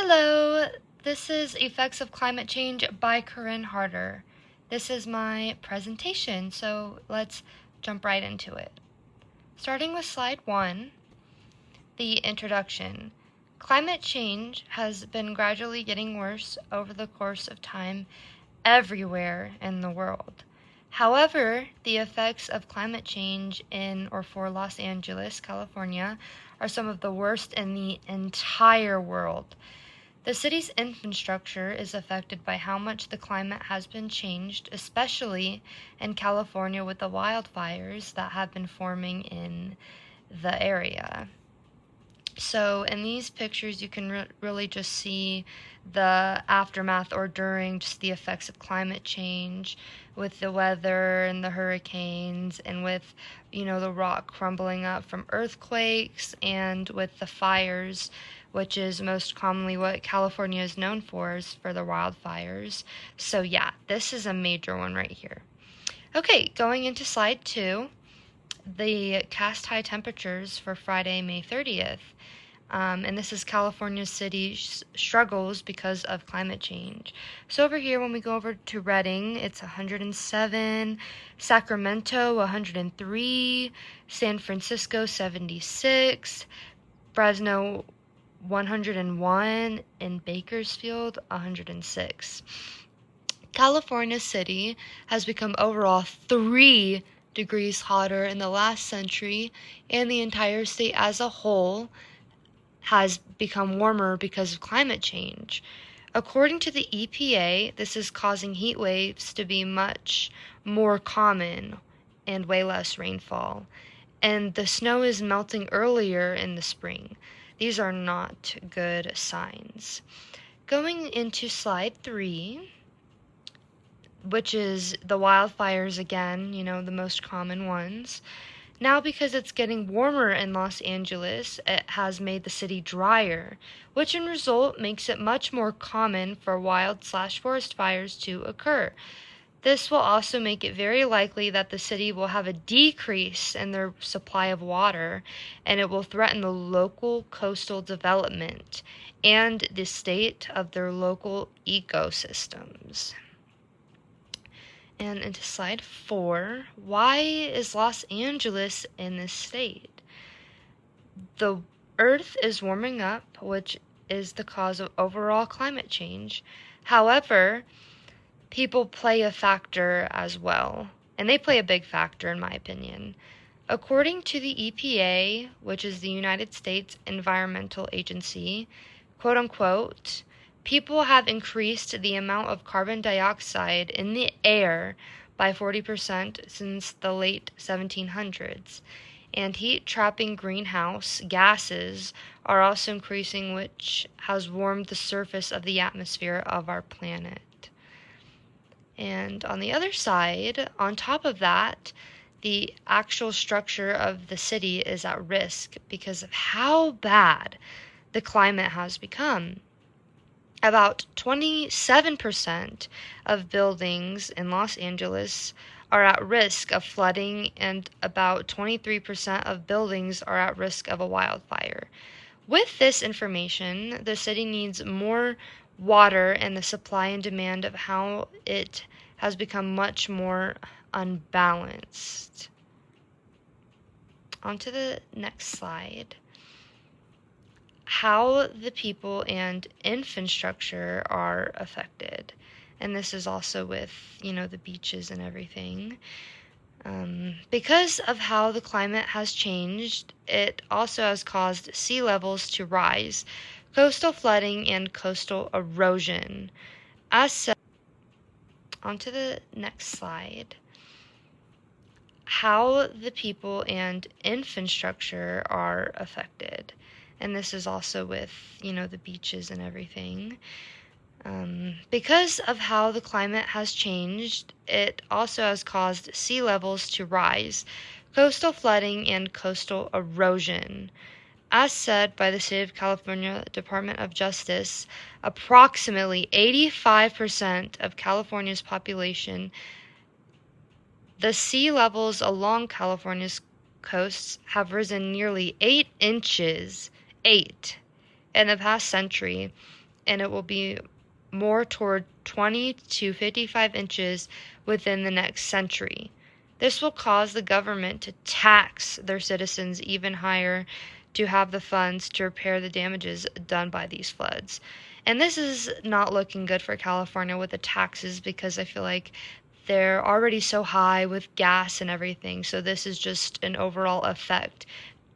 Hello, this is Effects of Climate Change by Corinne Harder. This is my presentation, so let's jump right into it. Starting with slide 1, the introduction. Climate change has been gradually getting worse over the course of time everywhere in the world. However, the effects of climate change in or for Los Angeles, California, are some of the worst in the entire world. The city's infrastructure is affected by how much the climate has been changed, especially in California with the wildfires that have been forming in the area. So in these pictures, you can really just see the aftermath or during just the effects of climate change with the weather and the hurricanes and with, the rock crumbling up from earthquakes and with the fires, which is most commonly what California is known for, is for the wildfires. So yeah, this is a major one right here. Okay, going into slide 2, the cast high temperatures for Friday, May 30th. And this is California city's struggles because of climate change. So over here, when we go over to Redding, it's 107, Sacramento 103, San Francisco 76, Fresno 101, and Bakersfield 106. California City has become overall 3 degrees hotter in the last century, and the entire state as a whole has become warmer because of climate change. According to the EPA, this is causing heat waves to be much more common and way less rainfall. And the snow is melting earlier in the spring. These are not good signs. Going into slide 3, which is the wildfires again, the most common ones. Now, because it's getting warmer in Los Angeles, it has made the city drier, which in result makes it much more common for wild/forest fires to occur. This will also make it very likely that the city will have a decrease in their supply of water, and it will threaten the local coastal development and the state of their local ecosystems. And into slide 4, why is Los Angeles in this state? The Earth is warming up, which is the cause of overall climate change. However, people play a factor as well, and they play a big factor in my opinion. According to the EPA, which is the United States Environmental Agency, quote unquote, people have increased the amount of carbon dioxide in the air by 40% since the late 1700s, and heat-trapping greenhouse gases are also increasing, which has warmed the surface of the atmosphere of our planet. And on the other side, on top of that, the actual structure of the city is at risk because of how bad the climate has become. About 27% of buildings in Los Angeles are at risk of flooding, and about 23% of buildings are at risk of a wildfire. With this information, the city needs more water, and the supply and demand of how it has become much more unbalanced. On to the next slide. How the people and infrastructure are affected. And this is also with, the beaches and everything. Because of how the climate has changed, it also has caused sea levels to rise, coastal flooding, and coastal erosion. As such, onto the next slide. How the people and infrastructure are affected. And this is also with, the beaches and everything. Because of how the climate has changed, it also has caused sea levels to rise, coastal flooding, and coastal erosion. As said by the State of California Department of Justice, approximately 85% of California's population, the sea levels along California's coasts have risen nearly 8 inches, in the past century, and it will be more toward 20 to 55 inches within the next century. This will cause the government to tax their citizens even higher to have the funds to repair the damages done by these floods. And this is not looking good for California with the taxes, because I feel like they're already so high with gas and everything. So this is just an overall effect,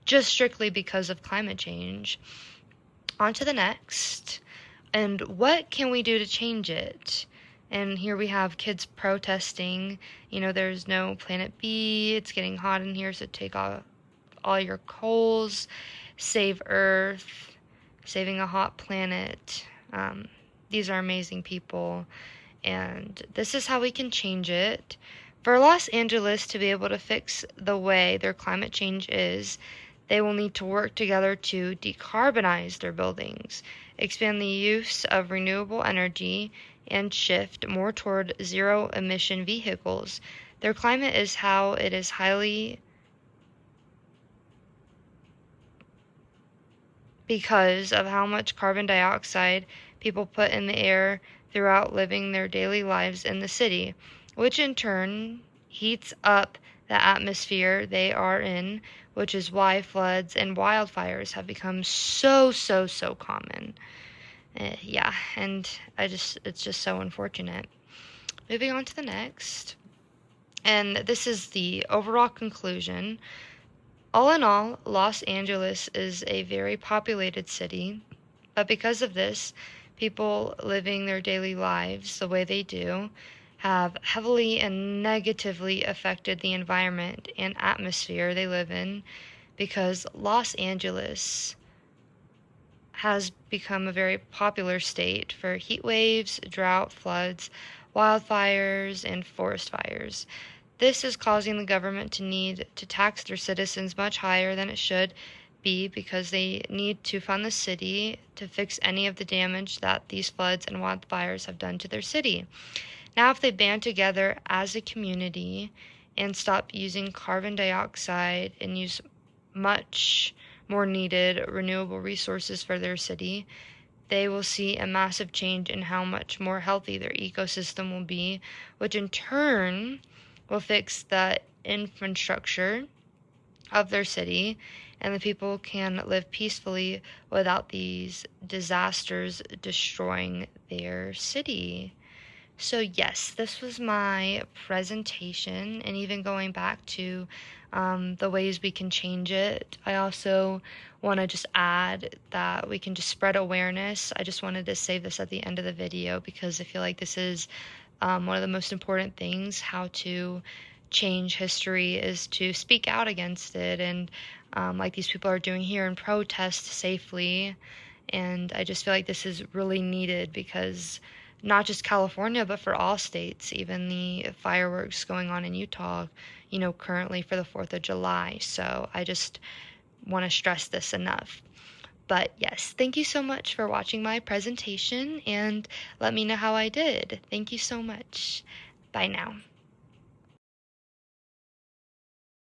just strictly because of climate change. On to the next. And what can we do to change it? And here we have kids protesting. There's no Planet B. It's getting hot in here, so take off all your coals. Save Earth. Saving a hot planet. These are amazing people. And this is how we can change it. For Los Angeles to be able to fix the way their climate change is, they will need to work together to decarbonize their buildings, expand the use of renewable energy, and shift more toward zero-emission vehicles. Their climate is how it is highly because of how much carbon dioxide people put in the air throughout living their daily lives in the city, which in turn heats up the atmosphere they are in, which is why floods and wildfires have become so common. Yeah, and it's just so unfortunate. Moving on to the next. And this is the overall conclusion. All in all, Los Angeles is a very populated city, but because of this, people living their daily lives the way they do have heavily and negatively affected the environment and atmosphere they live in, because Los Angeles has become a very popular state for heat waves, drought, floods, wildfires, and forest fires. This is causing the government to need to tax their citizens much higher than it should be, because they need to fund the city to fix any of the damage that these floods and wildfires have done to their city. Now, if they band together as a community and stop using carbon dioxide and use much more needed renewable resources for their city, they will see a massive change in how much more healthy their ecosystem will be, which in turn will fix the infrastructure of their city, and the people can live peacefully without these disasters destroying their city. So yes, this was my presentation, and even going back to the ways we can change it. I also want to just add that we can just spread awareness. I just wanted to save this at the end of the video because I feel like this is one of the most important things. How to change history is to speak out against it, and like these people are doing here, and protest safely. And I just feel like this is really needed, because not just California, but for all states, even the fireworks going on in Utah, currently for the 4th of July. So I just want to stress this enough. But yes, thank you so much for watching my presentation, and let me know how I did. Thank you so much. Bye now.